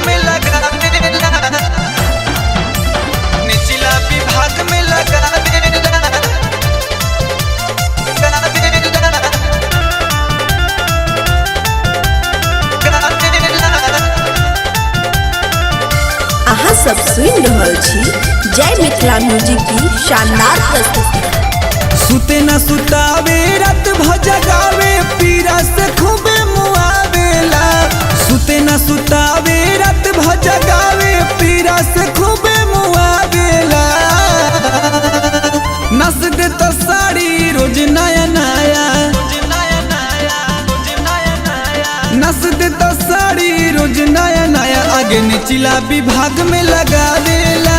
में लगा देला, निचला विभाग में लगा देला, अहाँ सब सुनि रहल छी जय मिथिला म्यूजिक की शानदार प्रस्तुति। सुते न सुतावे रात भजगावे पीरा से खूबे मुआवेला, सुते न सुतावे रात भजगावे पीरा से खूबे मुआवेला, नस दे तो साड़ी रोज नया नया, नस दे तो साड़ी रोज नया नया, आगे निचला विभाग में लगा देला,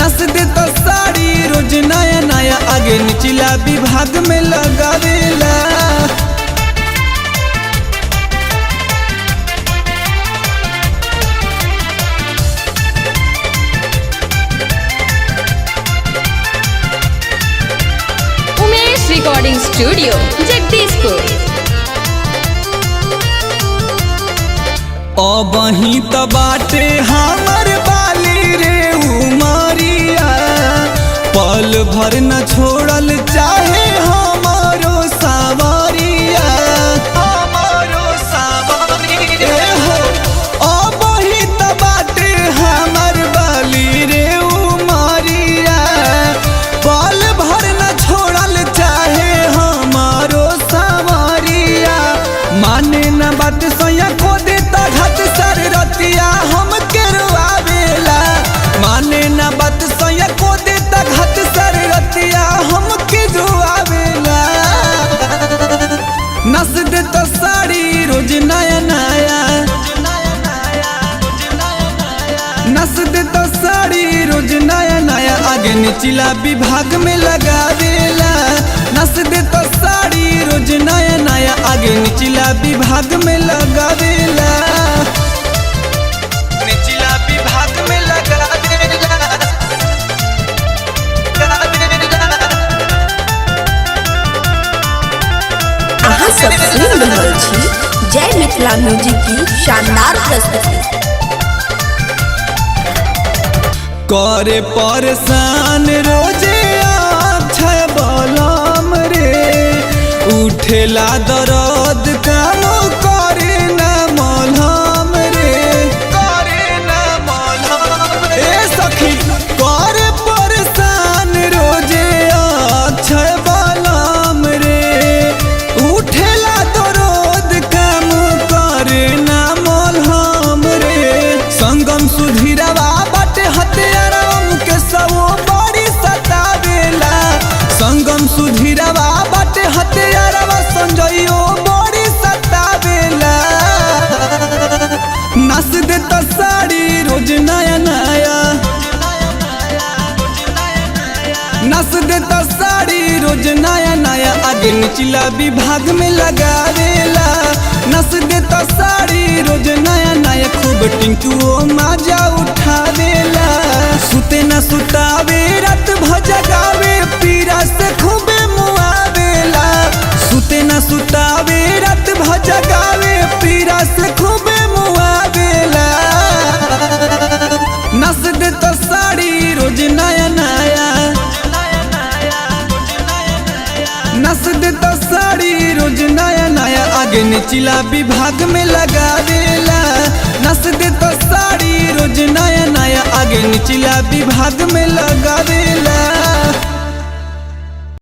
नस दे तो साड़ी रोज नया नया, आगे निचला विभाग में लगा देला। Umesh recording studio Jagdishpur. अबही त बाटे हमर बाली रे उमरिया, पल भर न छोड़ल चाहे हमारो सावरिया, हमारो सावरिया हो। अबही त बाटे हमर बाली रे उमरिया, पल भर न छोड़ल चाहे हमारो सावरिया, माने न बात सोया को देता घाट सर रतिया हम केरवावेला, माने न बात सोया को देता घाट सर रतिया हम केरवावेला, नस दे तो साड़ी रोज नया नया, नस दे तो साड़ी रोज नया नया, आगे निचला विभाग में लगा देला, नस दे तो साड़ी रोज नया नया, आगे निचला विभाग में लगा देला, निचला विभाग में लगा देला, अहाँ सब सुनि रहल छी जय मिथिला म्यूजिक की शानदार प्रस्तुति। करे परेशान रोजे अक्षय बलम रे, उठेला दर्द काम करे न मलहम रे, करे न मलहम रे। ए सखी करे परेशान रोजे अक्षय बलम रे, उठेला दर्द काम करे न मलहम रे, संगम सुधीरवा बाटे हत्याराम के सब बड़ी सतावेला, संगम सुधीरवा बाटे हत्यारावा संजइयो बड़ी सतावेला, नस दे तो साड़ी रोज नया नया, नस दे तो साड़ी रोज नया नया, आगे निचला विभाग में लगा देला, नस दे तो साड़ी रोज नया नया, खूब टिंकुओ माजा उठा देला, सुते न सुतावे रात भजगावे पीरा से खूबे मुआवेला, सुते न सुतावे रात भजगावे पीरा से खूबे मुआवेला, नस दे तो साड़ी रोज नया नया, नस दे तो साड़ी रोज नया नया, आगे निचला विभाग में लगा देला, नस दे तो साड़ी रोज नया नया, आगे निचला विभाग में लगा देला।